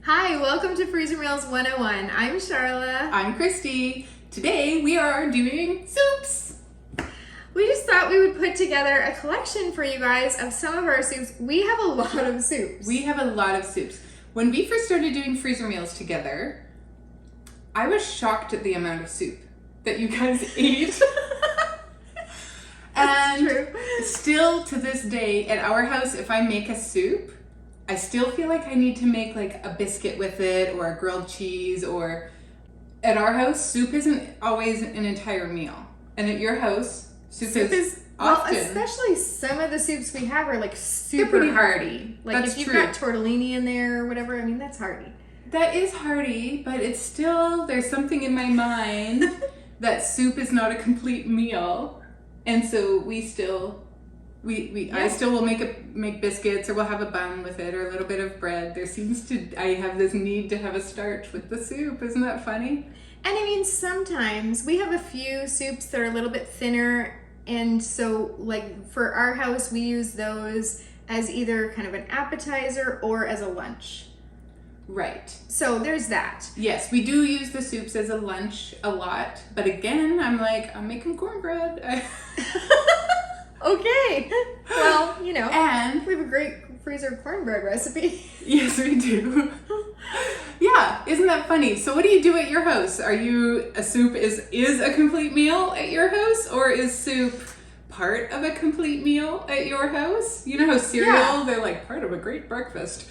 Hi, welcome to Freezer Meals 101. I'm Charla. I'm Christy. Today we are doing soups. We just thought we would put together a collection for you guys of some of our soups. We have a lot of soups. We have a lot of soups. When we first started doing freezer meals together, I was shocked at the amount of soup that you guys ate. That's And true. still to this day at our house, if I make a soup, I still feel like I need to make like a biscuit with it or a grilled cheese, or at our house, soup isn't always an entire meal. And at your house, soup is often. Well, especially some of the soups we have are like They're super pretty hearty. Like That's if you've true. got tortellini in there or whatever, I mean, that's hearty. That is hearty, but it's still, there's something in my mind that soup is not a complete meal. And so I still will make biscuits, or we'll have a bun with it, or a little bit of bread. I have this need to have a starch with the soup. Isn't that funny? And I mean, sometimes we have a few soups that are a little bit thinner, and so like for our house, we use those as either kind of an appetizer or as a lunch. Right. So there's that. Yes, we do use the soups as a lunch a lot, but again, I'm making cornbread. Okay. Well, you know, And we have a great freezer cornbread recipe. yes, we do. Yeah, isn't that funny? So what do you do at your house? Are you a soup is a complete meal at your house, or is soup part of a complete meal at your house? You know how cereal, Yeah. they're like part of a great breakfast.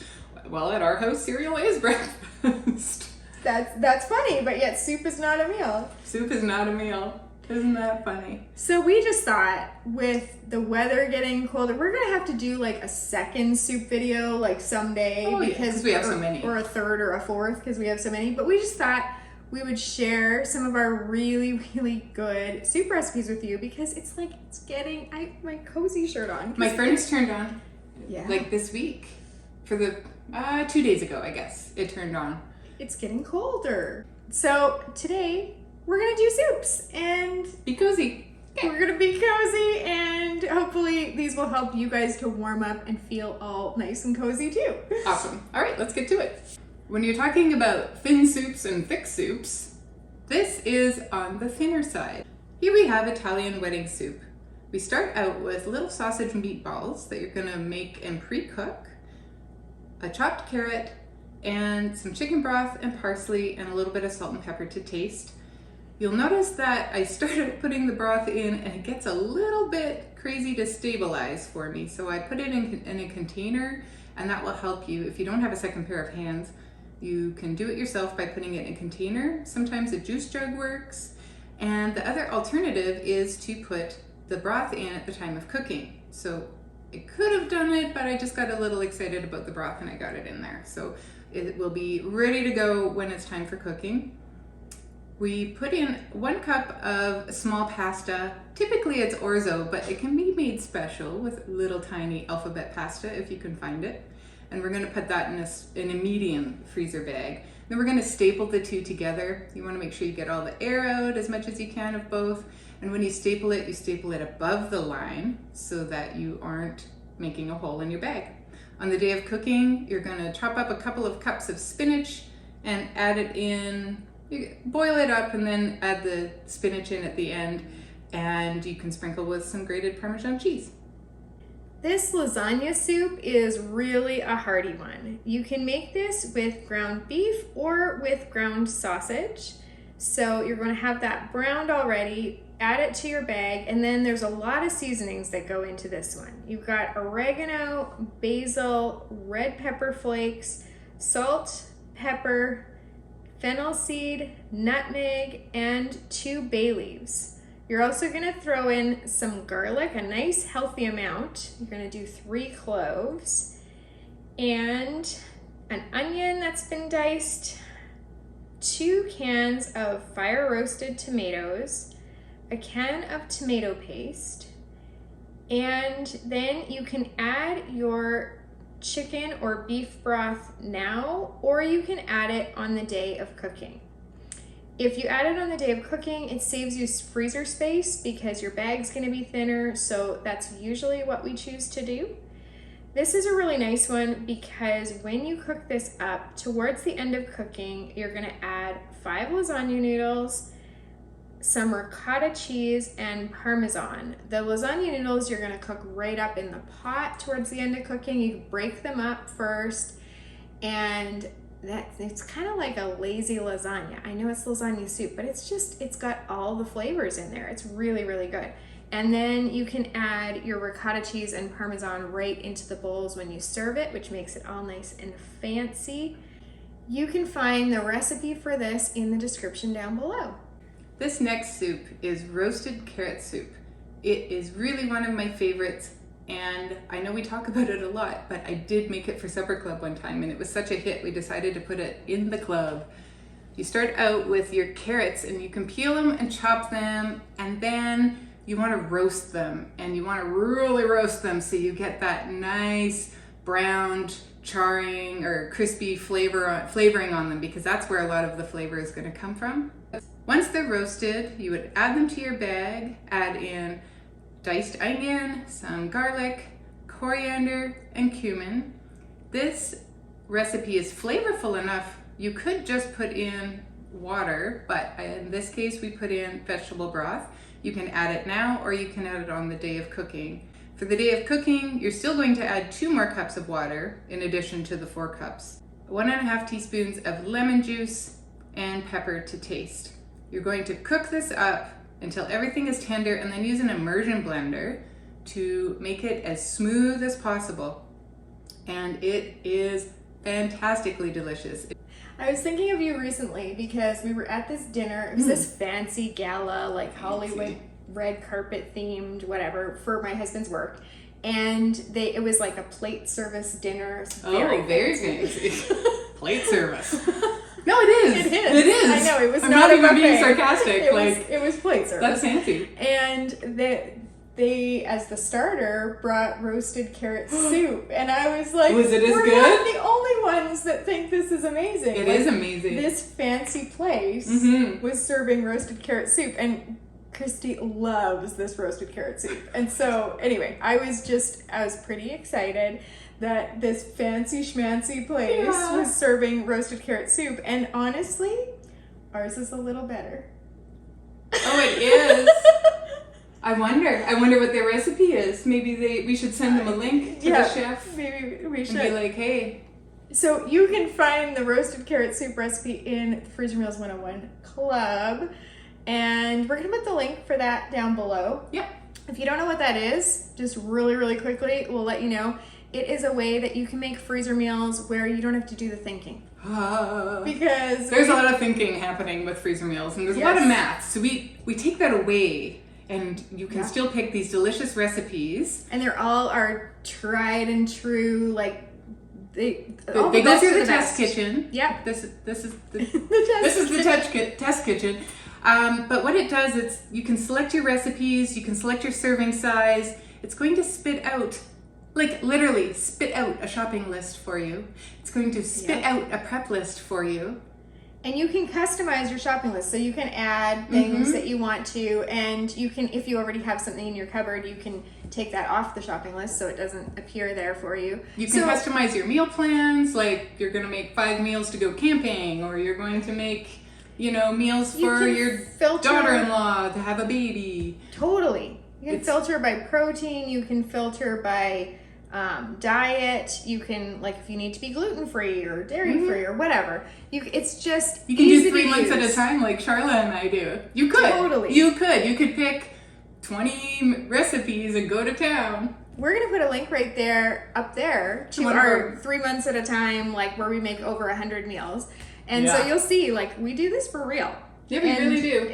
Well, at our house, cereal is breakfast. That's funny, but yet soup is not a meal. Soup is not a meal. Isn't that funny? So we just thought with the weather getting colder, we're gonna have to do like a second soup video like someday, Oh, yeah, 'cause we have so many. or a third or a fourth because we have so many. But we just thought we would share some of our really, really good soup recipes with you because it's getting my cozy shirt on. My furnace turned on Yeah. like this week. For the 2 days ago, I guess it turned on. It's getting colder. So today we're gonna do soups and Be cozy. we're gonna be cozy, and hopefully these will help you guys to warm up and feel all nice and cozy too. Awesome. All right, let's get to it. When you're talking about thin soups and thick soups, this is on the thinner side. Here we have Italian wedding soup. We start out with little sausage meatballs that you're gonna make and pre-cook, a chopped carrot, and some chicken broth and parsley and a little bit of salt and pepper to taste. You'll notice that I started putting the broth in and it gets a little bit crazy to stabilize for me. So I put it in a container, and that will help you. If you don't have a second pair of hands, you can do it yourself by putting it in a container. Sometimes a juice jug works. And the other alternative is to put the broth in at the time of cooking. So I could have done it, but I just got a little excited about the broth and I got it in there. So it will be ready to go when it's time for cooking. We put in 1 cup of small pasta. Typically it's orzo, but it can be made special with little tiny alphabet pasta if you can find it. And we're gonna put that in a medium freezer bag. Then we're gonna staple the two together. You wanna make sure you get all the air out as much as you can of both. And when you staple it above the line so that you aren't making a hole in your bag. On the day of cooking, you're gonna chop up a couple of cups of spinach and add it in. You boil it up and then add the spinach in at the end, and you can sprinkle with some grated Parmesan cheese. This lasagna soup is really a hearty one. You can make this with ground beef or with ground sausage. So you're going to have that browned already, add it to your bag, and then there's a lot of seasonings that go into this one. You've got oregano, basil, red pepper flakes, salt, pepper, fennel seed, nutmeg, and 2 bay leaves. You're also gonna throw in some garlic, a nice healthy amount. You're gonna do 3 cloves, and an onion that's been diced, 2 cans of fire roasted tomatoes, a can of tomato paste, and then you can add your chicken or beef broth now, or you can add it on the day of cooking. If you add it on the day of cooking, it saves you freezer space because your bag's gonna be thinner, so that's usually what we choose to do. This is a really nice one because when you cook this up, towards the end of cooking, you're gonna add 5 lasagna noodles, some ricotta cheese, and Parmesan. The lasagna noodles you're gonna cook right up in the pot towards the end of cooking. You break them up first, and it's kind of like a lazy lasagna. I know it's lasagna soup, but it's got all the flavors in there. It's really, really good. And then you can add your ricotta cheese and Parmesan right into the bowls when you serve it, which makes it all nice and fancy. You can find the recipe for this in the description down below. This next soup is roasted carrot soup. It is really one of my favorites, and I know we talk about it a lot, but I did make it for Supper Club one time, and it was such a hit we decided to put it in the club. You start out with your carrots, and you can peel them and chop them, and then you want to roast them, and you want to really roast them so you get that nice browned, charring or crispy flavoring on them, because that's where a lot of the flavor is going to come from. Once they're roasted, you would add them to your bag, add in diced onion, some garlic, coriander, and cumin. This recipe is flavorful enough you could just put in water, but in this case we put in vegetable broth. You can add it now, or you can add it on the day of cooking. For the day of cooking, you're still going to add 2 more cups of water in addition to the 4 cups. 1.5 teaspoons of lemon juice and pepper to taste. You're going to cook this up until everything is tender, and then use an immersion blender to make it as smooth as possible. And it is fantastically delicious. I was thinking of you recently because we were at this dinner. It was this fancy gala, like Hollywood red carpet themed, whatever, for my husband's work. And it was like a plate service dinner. It was very fancy. Plate service. No, it is. It is. It is. I know, it was I'm not even a buffet. being sarcastic. It was plate service. That's fancy. And they, as the starter, brought roasted carrot soup. And I was like, was it as we're good? not the only ones that think this is amazing. It is amazing. This fancy place was serving roasted carrot soup. And Christy loves this roasted carrot soup. And so, anyway, I was pretty excited that this fancy schmancy place was serving roasted carrot soup. And honestly, ours is a little better. Oh, it is. I wonder what their recipe is. Maybe we should send them a link to the chef. Maybe we should. And be like, hey. So you can find the roasted carrot soup recipe in Freezer Meals 101 Club. And we're going to put the link for that down below. Yep. If you don't know what that is, just really, really quickly, we'll let you know. It is a way that you can make freezer meals where you don't have to do the thinking. Because there's a lot of thinking happening with freezer meals, and there's a lot of math. So we take that away, and you can still pick these delicious recipes. And they're all our tried and true, like they go through the test kitchen. Yep. This is the the test kitchen. But what it does is you can select your recipes, you can select your serving size. It's going to spit out, like literally spit out a shopping list for you. It's going to spit out a prep list for you. And you can customize your shopping list. So you can add things that you want to, and you can, if you already have something in your cupboard, you can take that off the shopping list so it doesn't appear there for you. You can customize your meal plans, like you're going to make 5 meals to go camping, or you're going to make, meals for your daughter-in-law to have a baby. Totally. You can filter by protein, you can filter by diet, you can, like, if you need to be gluten-free or dairy-free or whatever, you can do 3 months at a time like Charla and I do. You could. Totally. You could pick 20 recipes and go to town. We're going to put a link right there, up there, to our 3 months at a time, like, where we make over 100 meals. And so you'll see, like, we do this for real. Yeah, we really do.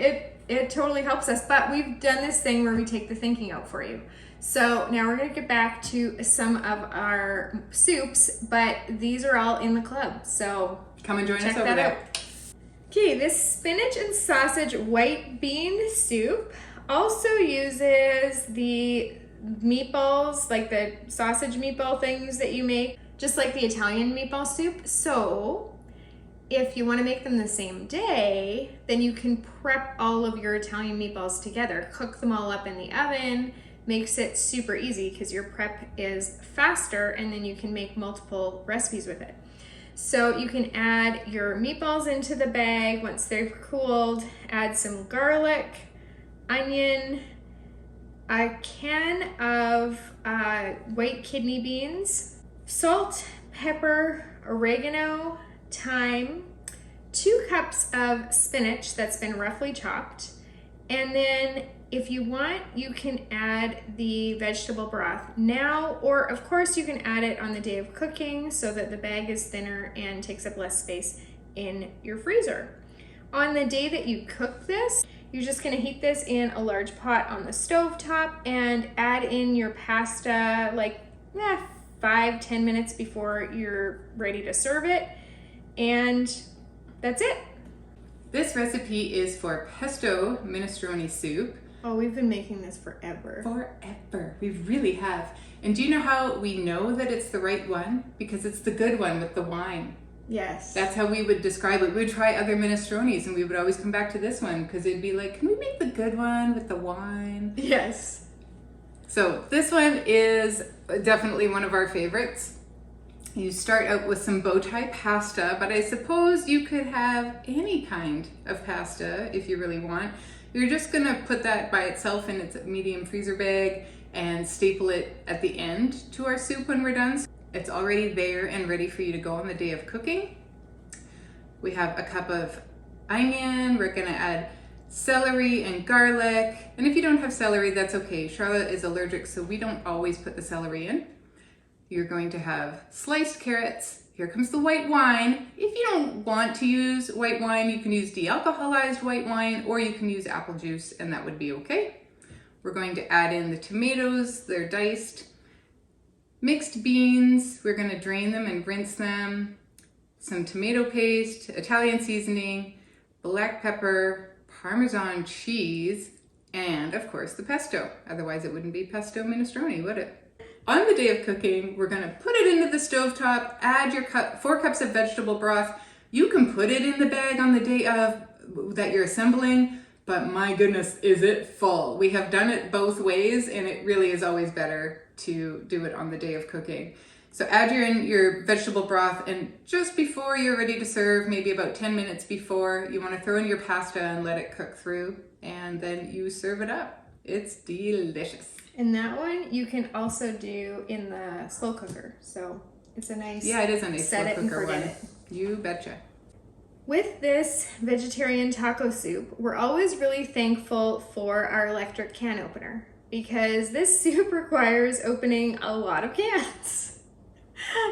It totally helps us, but we've done this thing where we take the thinking out for you. So now we're going to get back to some of our soups, but these are all in the club. So come and join us over there. Okay, this spinach and sausage white bean soup also uses the meatballs, like the sausage meatball things that you make, just like the Italian meatball soup. So if you want to make them the same day, then you can prep all of your Italian meatballs together, cook them all up in the oven, makes it super easy because your prep is faster and then you can make multiple recipes with it. So you can add your meatballs into the bag once they've cooled, add some garlic, onion, a can of white kidney beans, salt, pepper, oregano, thyme, 2 cups of spinach that's been roughly chopped, and then if you want, you can add the vegetable broth now, or of course you can add it on the day of cooking so that the bag is thinner and takes up less space in your freezer. On the day that you cook this, you're just gonna heat this in a large pot on the stove top and add in your pasta like 5-10 minutes before you're ready to serve it, and that's it. This recipe is for pesto minestrone soup. Oh, we've been making this forever. Forever. We really have. And do you know how we know that it's the right one? Because it's the good one with the wine. Yes. That's how we would describe it. We would try other minestrones and we would always come back to this one because it'd be like, can we make the good one with the wine? Yes. So this one is definitely one of our favorites. You start out with some bow tie pasta, but I suppose you could have any kind of pasta if you really want. You're just gonna put that by itself in its medium freezer bag and staple it at the end to our soup when we're done. It's already there and ready for you to go on the day of cooking. We have a cup of onion. We're gonna add celery and garlic. And if you don't have celery, that's okay. Charlotte is allergic, so we don't always put the celery in. You're going to have sliced carrots. Here comes the white wine. If you don't want to use white wine, you can use de-alcoholized white wine, or you can use apple juice, and that would be okay. We're going to add in the tomatoes, they're diced. Mixed beans, we're gonna drain them and rinse them. Some tomato paste, Italian seasoning, black pepper, Parmesan cheese, and of course the pesto. Otherwise it wouldn't be pesto minestrone, would it? On the day of cooking, we're gonna put it into the stovetop, add your 4 cups of vegetable broth. You can put it in the bag on the day of that you're assembling, but my goodness, is it full. We have done it both ways and it really is always better to do it on the day of cooking. So add your vegetable broth, and just before you're ready to serve, maybe about 10 minutes before, you wanna throw in your pasta and let it cook through, and then you serve it up. It's delicious. And that one you can also do in the slow cooker. So it's a nice, yeah, it is a nice set slow it and cooker forget one. it. You betcha. With this vegetarian taco soup, we're always really thankful for our electric can opener because this soup requires opening a lot of cans.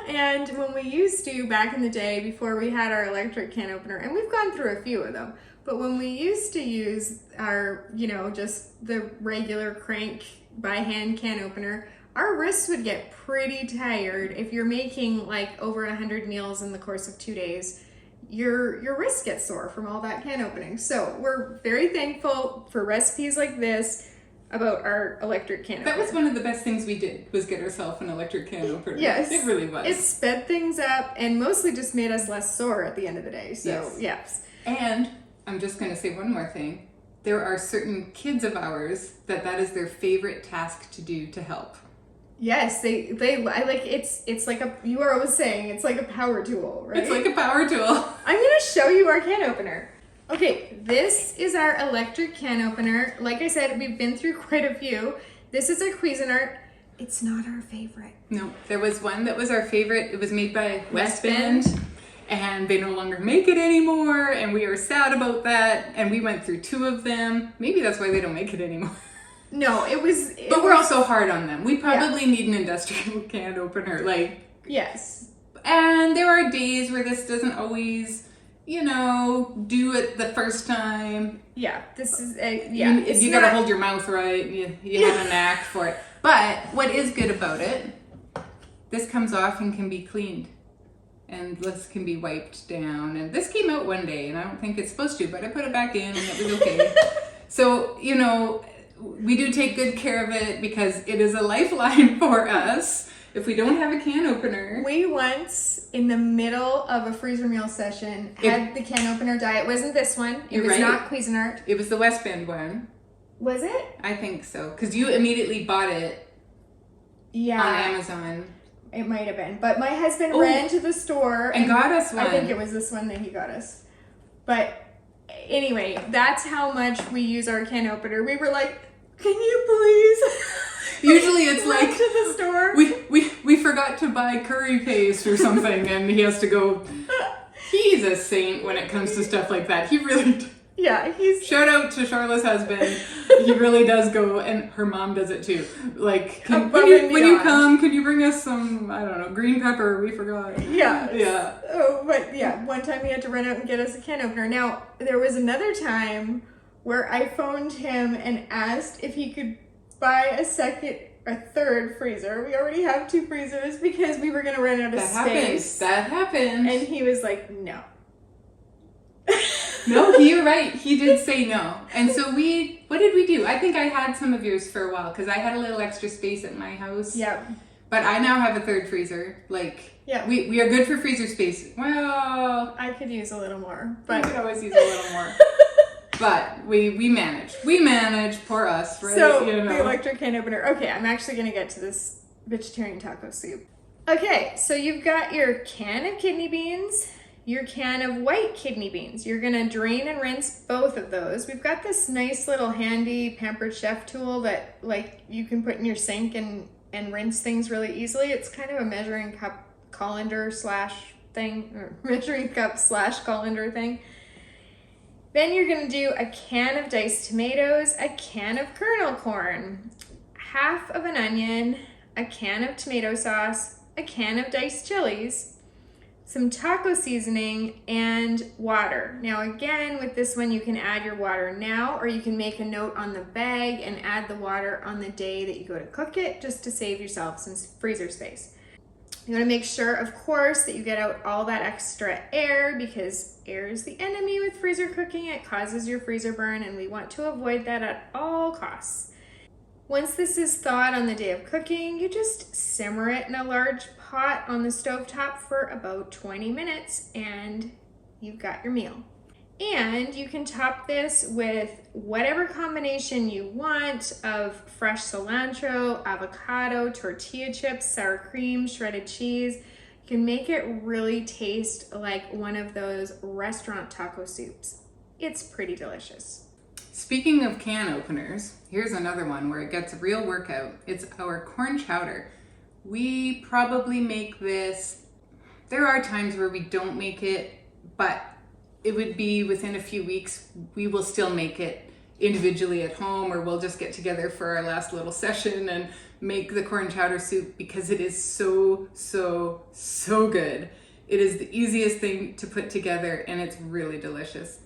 And when we used to, back in the day before we had our electric can opener, and we've gone through a few of them, but when we used to use our, just the regular crank by hand can opener, our wrists would get pretty tired. If you're making like over 100 meals in the course of 2 days, your wrists get sore from all that can opening. So we're very thankful for recipes like this about our electric can opener. That was one of the best things we did, was get ourselves an electric can opener. Yes. It really was. It sped things up and mostly just made us less sore at the end of the day. So yes. And I'm just going to say one more thing. There are certain kids of ours that is their favorite task to do to help. Yes, they like it's like you are always saying it's like a power tool, right? It's like a power tool. I'm gonna show you our can opener. Okay, this is our electric can opener. Like I said, we've been through quite a few. This is a Cuisinart. It's not our favorite. No, there was one that was our favorite. It was made by Westbend, and they no longer make it anymore, and we are sad about that, and we went through 2 of them. Maybe that's why they don't make it anymore. No, But we're also hard on them. We probably need an industrial can opener, yes. And there are days where this doesn't always, do it the first time. Yeah, this is You gotta hold your mouth right. You have a knack for it. But what is good about it, this comes off and can be cleaned. And this can be wiped down. And this came out one day, and I don't think it's supposed to, but I put it back in and it was okay. So, we do take good care of it because it is a lifeline for us. If we don't have a can opener. We once, in the middle of a freezer meal session, had the can opener die. It wasn't this one. It was not Cuisinart. It was the Westbend one. Was it? I think so. Because you immediately bought it Yeah. on Amazon. It might have been. But my husband ran to the store and got us one. I think it was this one that he got us. But anyway, that's how much we use our can opener. We were like, can you please? Usually it's like to the store. We forgot to buy curry paste or something and he has to go. He's a saint when it comes to stuff like that. He really Yeah, he's shout out to Charlotte's husband. He really does go, and her mom does it too. Like, when you come, can you bring us some, I don't know, green pepper? We forgot. Yeah. Yeah. Oh, but yeah, one time he had to run out and get us a can opener. Now, there was another time where I phoned him and asked if he could buy a third freezer. We already have 2 freezers because we were going to run out of space. That happens. And he was like, no. No, you're right. He did say no. And so what did we do? I think I had some of yours for a while because I had a little extra space at my house. Yeah. But I now have a 3rd freezer. Like, yeah, we are good for freezer space. Well, I could use a little more, but I could always use a little more. But we manage. We manage. Poor us, right? So the electric can opener. Okay, I'm actually gonna get to this vegetarian taco soup. Okay, so you've got your can of kidney beans, your can of white kidney beans. You're gonna drain and rinse both of those. We've got this nice little handy Pampered Chef tool that like you can put in your sink and rinse things really easily. It's kind of a measuring cup colander thing, or measuring cup / colander thing. Then you're gonna do a can of diced tomatoes, a can of kernel corn, half of an onion, a can of tomato sauce, a can of diced chilies, some taco seasoning, and water. Now again, with this one, you can add your water now, or you can make a note on the bag and add the water on the day that you go to cook it, just to save yourself some freezer space. You want to make sure, of course, that you get out all that extra air because air is the enemy with freezer cooking. It causes your freezer burn, and we want to avoid that at all costs. Once this is thawed on the day of cooking, you just simmer it in a large pot on the stovetop for about 20 minutes, and you've got your meal. And you can top this with whatever combination you want of fresh cilantro, avocado, tortilla chips, sour cream, shredded cheese. You can make it really taste like one of those restaurant taco soups. It's pretty delicious. Speaking of can openers, here's another one where it gets a real workout. It's our corn chowder. We probably make this, there are times where we don't make it, but it would be within a few weeks. We will still make it individually at home, or we'll just get together for our last little session and make the corn chowder soup because it is so, so, so good. It is the easiest thing to put together and it's really delicious.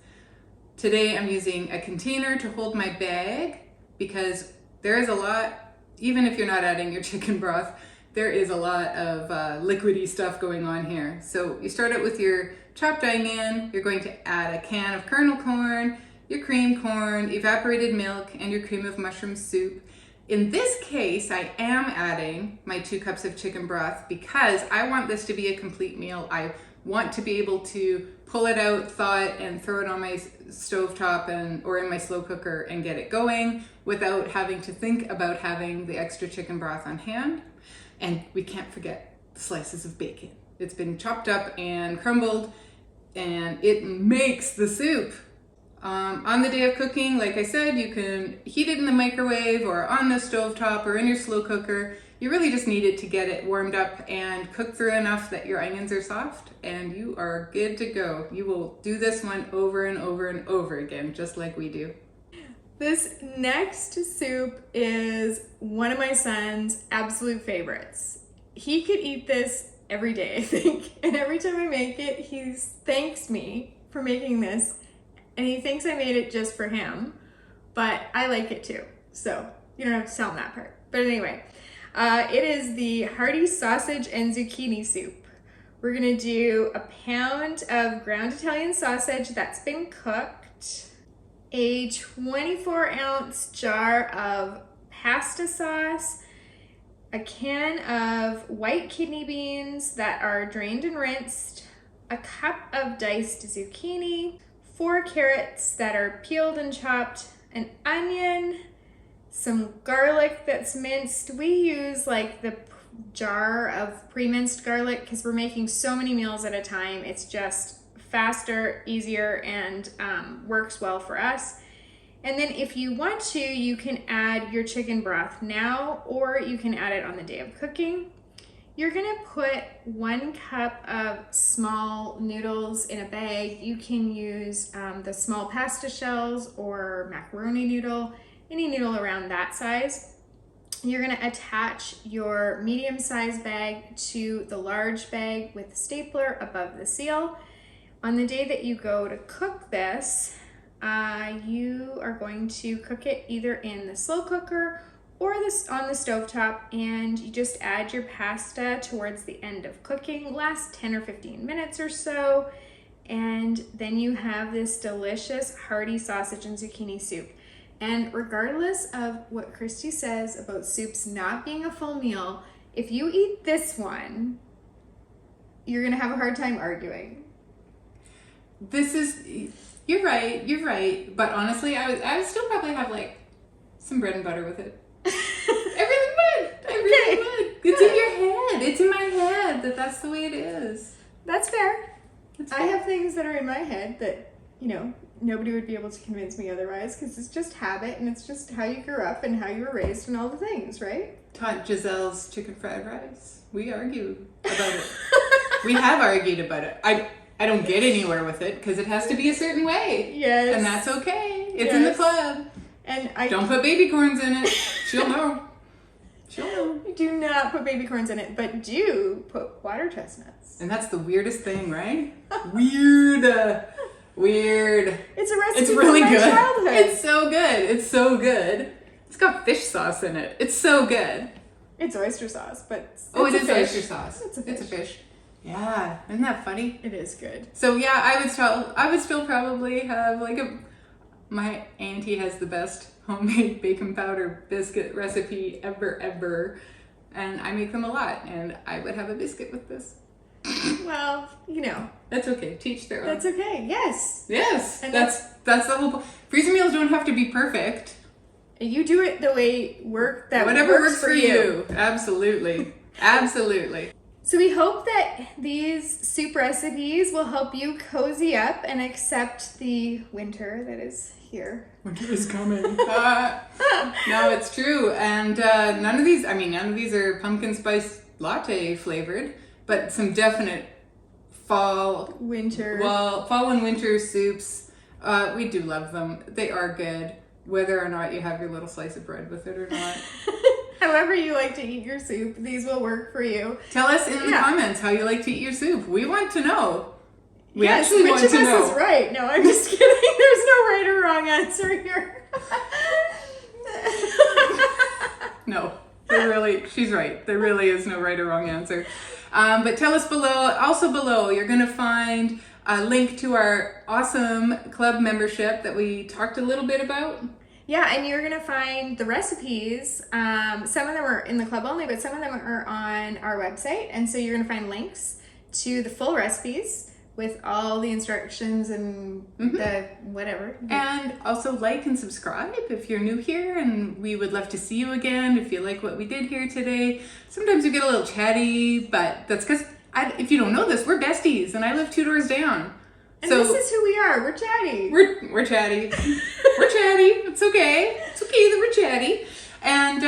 Today I'm using a container to hold my bag because there is a lot, even if you're not adding your chicken broth, there is a lot of liquidy stuff going on here. So you start out with your chopped onion, you're going to add a can of kernel corn, your cream corn, evaporated milk, and your cream of mushroom soup. In this case, I am adding my 2 cups of chicken broth because I want this to be a complete meal. I want to be able to pull it out, thaw it, and throw it on my stovetop or in my slow cooker and get it going without having to think about having the extra chicken broth on hand. And we can't forget the slices of bacon. It's been chopped up and crumbled, and it makes the soup. On the day of cooking, like I said, you can heat it in the microwave or on the stovetop or in your slow cooker. You really just need it to get it warmed up and cook through enough that your onions are soft, and you are good to go. You will do this one over and over and over again, just like we do. This next soup is one of my son's absolute favorites. He could eat this every day, I think. And every time I make it, he thanks me for making this. And he thinks I made it just for him. But I like it too. So you don't have to tell him that part. But anyway, it is the hearty sausage and zucchini soup. We're going to do a pound of ground Italian sausage that's been cooked, a 24-ounce jar of pasta sauce, a can of white kidney beans that are drained and rinsed, a cup of diced zucchini, 4 carrots that are peeled and chopped, an onion, some garlic that's minced. We use like the jar of pre-minced garlic because we're making so many meals at a time. It's just faster, easier, and works well for us. And then if you want to, you can add your chicken broth now, or you can add it on the day of cooking. You're gonna put 1 cup of small noodles in a bag. You can use the small pasta shells or macaroni noodle, any noodle around that size. You're gonna attach your medium-sized bag to the large bag with the stapler above the seal. On the day that you go to cook this, you are going to cook it either in the slow cooker or on the stovetop, and you just add your pasta towards the end of cooking. Lasts 10 or 15 minutes or so, and then you have this delicious hearty sausage and zucchini soup. And regardless of what Christy says about soups not being a full meal, if you eat this one, you're gonna have a hard time arguing. You're right. But honestly, I would still probably have like some bread and butter with it. I really would. It's in your head. It's in my head that's the way it is. That's fair. I have things that are in my head that, nobody would be able to convince me otherwise, because it's just habit and it's just how you grew up and how you were raised and all the things, right? Taught Giselle's chicken fried rice. We argue about it. We have argued about it. I don't get anywhere with it because it has to be a certain way. Yes. And that's okay. It's in the club. And don't put baby corns in it. She'll know. Do not put baby corns in it, but do put water chestnuts. And that's the weirdest thing, right? Weird. It's a recipe It's really from my good. childhood. It's so good. It's got fish sauce in it. It's so good. It's oyster sauce, but it is oyster sauce. It's a fish. Yeah, isn't that funny? It is good. So yeah, I would still probably have my auntie has the best homemade baking powder biscuit recipe ever, and I make them a lot, and I would have a biscuit with this. Well, that's okay. Teach their own. That's okay. Yes. And that's the whole point. Freezer meals don't have to be perfect. You do it the way whatever works for you. Absolutely. So we hope that these soup recipes will help you cozy up and accept the winter that is here. Winter is coming. No, it's true. And none of these are pumpkin spice latte flavored, but some definite fall and winter soups. We do love them. They are good, whether or not you have your little slice of bread with it or not. However you like to eat your soup, these will work for you. Tell us in the comments how you like to eat your soup. We want to know. We yes, actually want to know. Which of us is right? No, I'm just kidding. There's no right or wrong answer here. No, she's right. There really is no right or wrong answer. But tell us below. Also below, you're going to find a link to our awesome club membership that we talked a little bit about. Yeah, and you're going to find the recipes. Some of them are in the club only, but some of them are on our website. And so you're going to find links to the full recipes with all the instructions and the whatever. And also like and subscribe if you're new here, and we would love to see you again if you like what we did here today. Sometimes we get a little chatty, but that's because, if you don't know this, we're besties, and I live 2 doors down. And so, this is who we are. We're chatty. We're chatty. We're chatty. It's okay. It's okay that we're chatty. And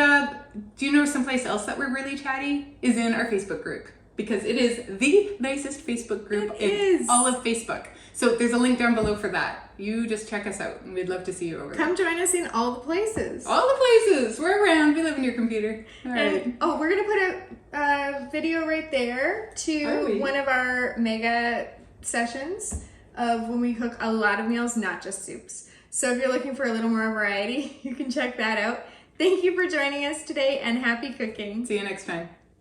do you know someplace else that we're really chatty? Is in our Facebook group. Because it is the nicest Facebook group in all of Facebook. So there's a link down below for that. You just check us out, and we'd love to see you over there. Come join us in all the places. All the places. We're around. We live in your computer. All right. And, we're going to put a video right there to one of our mega sessions of when we cook a lot of meals, not just soups. So if you're looking for a little more variety, you can check that out. Thank you for joining us today, and happy cooking. See you next time.